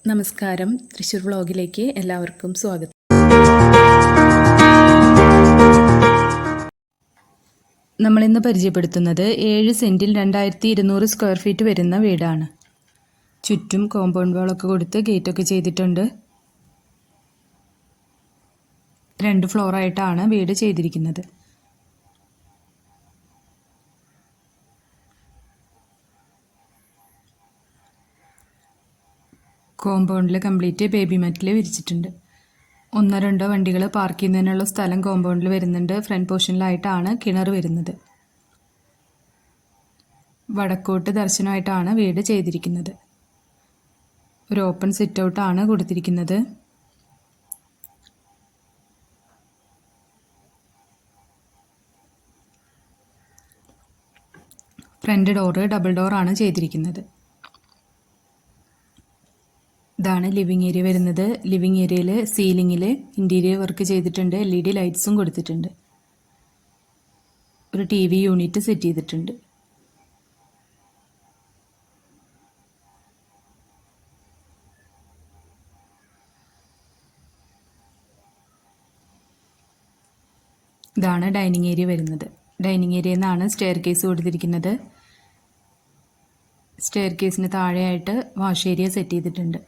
നമസ്കാരം, തൃശ്ശൂർ വ്ളോഗിലേക്ക് എല്ലാവർക്കും സ്വാഗതം. നമ്മളിന്ന് പരിചയപ്പെടുത്തുന്നത് 7 സെൻറ്റിൽ 2200 സ്ക്വയർ ഫീറ്റ് വരുന്ന വീടാണ്. ചുറ്റും കോമ്പൗണ്ട് വാളൊക്കെ കൊടുത്ത് ഗേറ്റൊക്കെ ചെയ്തിട്ടുണ്ട്. 2 ഫ്ലോറായിട്ടാണ് വീട് ചെയ്തിരിക്കുന്നത്. കോമ്പൗണ്ടിൽ കംപ്ലീറ്റ് ബേബി മെറ്റൽ വിരിച്ചിട്ടുണ്ട്. 1-2 വണ്ടികൾ പാർക്ക് ചെയ്യുന്നതിനുള്ള സ്ഥലം കോമ്പൗണ്ടിൽ വരുന്നുണ്ട്. ഫ്രണ്ട് പോർഷനിലായിട്ടാണ് കിണർ വരുന്നത്. വടക്കോട്ട് ദർശനമായിട്ടാണ് വീട് ചെയ്തിരിക്കുന്നത്. ഒരു ഓപ്പൺ സിറ്റ് ഔട്ടാണ് കൊടുത്തിരിക്കുന്നത്. ഫ്രണ്ട് ഡോറ് ഡബിൾ ഡോറാണ് ചെയ്തിരിക്കുന്നത്. ഇതാണ് ലിവിങ് ഏരിയ വരുന്നത്. ലിവിങ് ഏരിയയിൽ സീലിങ്ങിൽ ഇൻറ്റീരിയർ വർക്ക് ചെയ്തിട്ടുണ്ട്. LED ലൈറ്റ്സും കൊടുത്തിട്ടുണ്ട്. ഒരു TV യൂണിറ്റ് സെറ്റ് ചെയ്തിട്ടുണ്ട്. ഇതാണ് ഡൈനിങ് ഏരിയ വരുന്നത്. ഡൈനിങ് ഏരിയയിൽ നിന്നാണ് സ്റ്റെയർ കേസ് കൊടുത്തിരിക്കുന്നത്. സ്റ്റെയർ കേസിന് താഴെയായിട്ട് വാഷ് ഏരിയ സെറ്റ് ചെയ്തിട്ടുണ്ട്.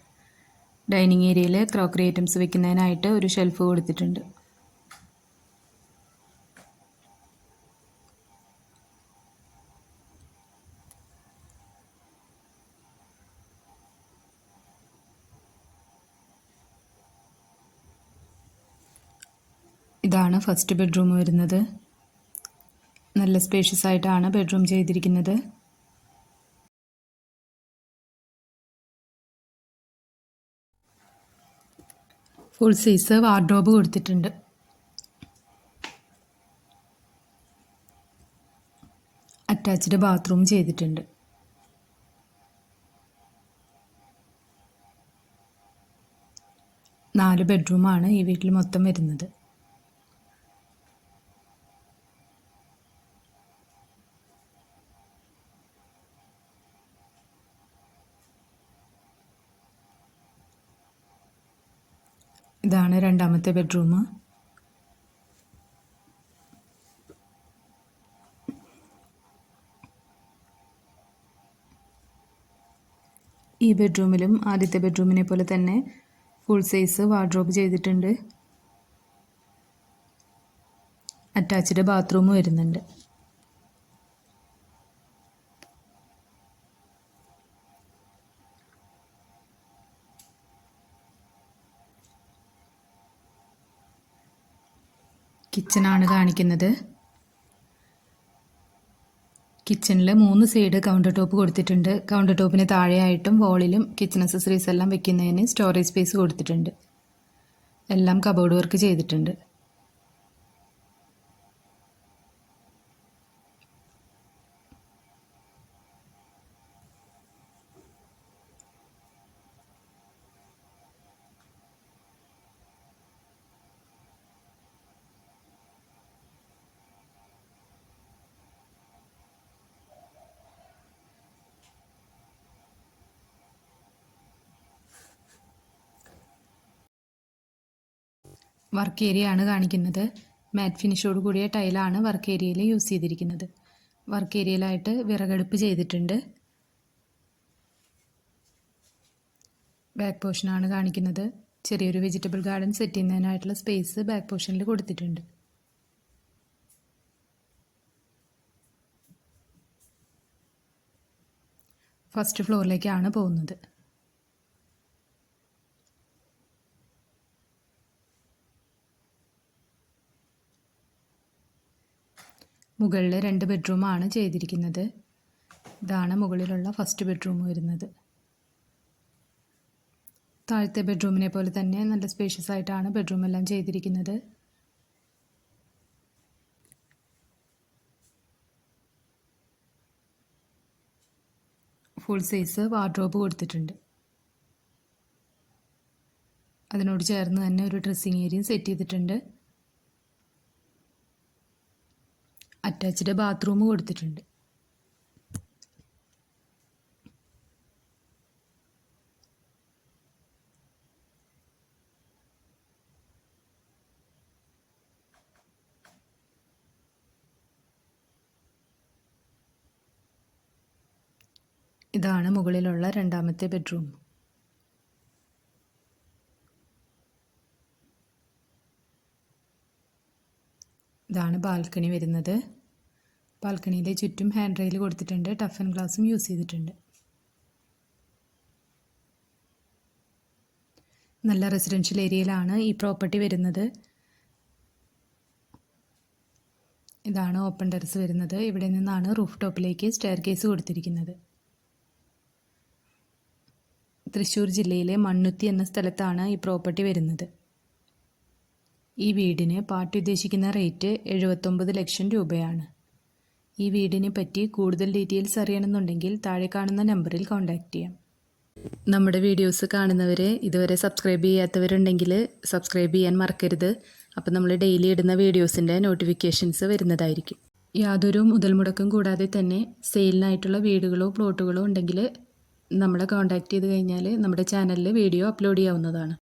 ഡൈനിങ് ഏരിയയിൽ ക്രോക്കറി ഐറ്റംസ് വെക്കുന്നതിനായിട്ട് ഒരു ഷെൽഫ് കൊടുത്തിട്ടുണ്ട്. ഇതാണ് ഫസ്റ്റ് ബെഡ്റൂം വരുന്നത്. നല്ല സ്പേഷ്യസ് ആയിട്ടാണ് ബെഡ്റൂം ചെയ്തിരിക്കുന്നത്. ഫുൾ സൈസ് വാർഡ്രോബ് കൊടുത്തിട്ടുണ്ട്. അറ്റാച്ച്ഡ് ബാത്റൂം ചെയ്തിട്ടുണ്ട്. നാല് ബെഡ്റൂമാണ് ഈ വീട്ടിൽ മൊത്തം വരുന്നത്. ഇതാണ് രണ്ടാമത്തെ ബെഡ്റൂം. ഈ ബെഡ്റൂമിലും ആദ്യത്തെ ബെഡ്റൂമിനെ പോലെ തന്നെ ഫുൾ സൈസ് വാർഡ്രോബ് ചെയ്തിട്ടുണ്ട്. അറ്റാച്ച്ഡ് ബാത്റൂം വരുന്നുണ്ട്. കിച്ചണാണ് കാണിക്കുന്നത്. കിച്ചണിൽ 3 സൈഡ് കൗണ്ടർ ടോപ്പ് കൊടുത്തിട്ടുണ്ട്. കൗണ്ടർ ടോപ്പിന് താഴെയായിട്ടും വോളിലും കിച്ചൺ അക്സസറീസ് എല്ലാം വെക്കുന്നതിന് സ്റ്റോറേജ് സ്പേസ് കൊടുത്തിട്ടുണ്ട്. എല്ലാം കബോർഡ് വർക്ക് ചെയ്തിട്ടുണ്ട്. വർക്ക് ഏരിയ ആണ് കാണിക്കുന്നത്. മാറ്റ് ഫിനിഷോട് കൂടിയ ടൈലാണ് വർക്ക് ഏരിയയിൽ യൂസ് ചെയ്തിരിക്കുന്നത്. വർക്ക് ഏരിയയിലായിട്ട് വിറകടുപ്പ് ചെയ്തിട്ടുണ്ട്. ബാക്ക് പോർഷനാണ് കാണിക്കുന്നത്. ചെറിയൊരു വെജിറ്റബിൾ ഗാർഡൻ സെറ്റ് ചെയ്യുന്നതിനായിട്ടുള്ള സ്പേസ് ബാക്ക് പോർഷനിൽ കൊടുത്തിട്ടുണ്ട്. ഫസ്റ്റ് ഫ്ലോറിലേക്കാണ് പോകുന്നത്. മുകളിൽ 2 ബെഡ്റൂമാണ് ചെയ്തിരിക്കുന്നത്. ഇതാണ് മുകളിലുള്ള ഫസ്റ്റ് ബെഡ്റൂം വരുന്നത്. താഴത്തെ ബെഡ്റൂമിനെ പോലെ തന്നെ നല്ല സ്പേഷ്യസ് ആയിട്ടാണ് ബെഡ്റൂം എല്ലാം ചെയ്തിരിക്കുന്നത്. ഫുൾ സൈസ് വാർഡ്രോബ് കൊടുത്തിട്ടുണ്ട്. അതിനോട് ചേർന്ന് തന്നെ ഒരു ഡ്രസ്സിങ് ഏരിയയും സെറ്റ് ചെയ്തിട്ടുണ്ട്. അറ്റാച്ച്ഡ് ബാത്റൂം കൊടുത്തിട്ടുണ്ട്. ഇതാണ് മുകളിലുള്ള രണ്ടാമത്തെ ബെഡ്റൂം. ഇതാണ് ബാൽക്കണി വരുന്നത്. ബാൽക്കണിയിലെ ചുറ്റും ഹാൻഡ് റെയിൽ കൊടുത്തിട്ടുണ്ട്. ടഫ് ആൻഡ് ഗ്ലാസും യൂസ് ചെയ്തിട്ടുണ്ട്. നല്ല റെസിഡൻഷ്യൽ ഏരിയയിലാണ് ഈ പ്രോപ്പർട്ടി വരുന്നത്. ഇതാണ് ഓപ്പൺ ടെറസ് വരുന്നത്. ഇവിടെ നിന്നാണ് റൂഫ് ടോപ്പിലേക്ക് സ്റ്റെയർ കേസ് കൊടുത്തിരിക്കുന്നത്. തൃശ്ശൂർ ജില്ലയിലെ മണ്ണുത്തി എന്ന സ്ഥലത്താണ് ഈ പ്രോപ്പർട്ടി വരുന്നത്. ഈ വീടിന് പാർട്ടി ഉദ്ദേശിക്കുന്ന റേറ്റ് 79 ലക്ഷം രൂപയാണ്. ഈ വീടിനെ പറ്റി കൂടുതൽ ഡീറ്റെയിൽസ് അറിയണമെന്നുണ്ടെങ്കിൽ താഴെ കാണുന്ന നമ്പറിൽ കോൺടാക്റ്റ് ചെയ്യാം. നമ്മുടെ വീഡിയോസ് കാണുന്നവരെ ഇതുവരെ സബ്സ്ക്രൈബ് ചെയ്യാത്തവരുണ്ടെങ്കിൽ സബ്സ്ക്രൈബ് ചെയ്യാൻ മറക്കരുത്. അപ്പോൾ നമ്മൾ ഡെയിലി ഇടുന്ന വീഡിയോസിൻ്റെ നോട്ടിഫിക്കേഷൻസ് വരുന്നതായിരിക്കും. യാതൊരു മുതൽ മുടക്കും കൂടാതെ തന്നെ സെയിലിനായിട്ടുള്ള വീടുകളോ പ്ലോട്ടുകളോ ഉണ്ടെങ്കിൽ നമ്മളെ കോൺടാക്റ്റ് ചെയ്ത് കഴിഞ്ഞാൽ നമ്മുടെ ചാനലിൽ വീഡിയോ അപ്ലോഡ് ചെയ്യാവുന്നതാണ്.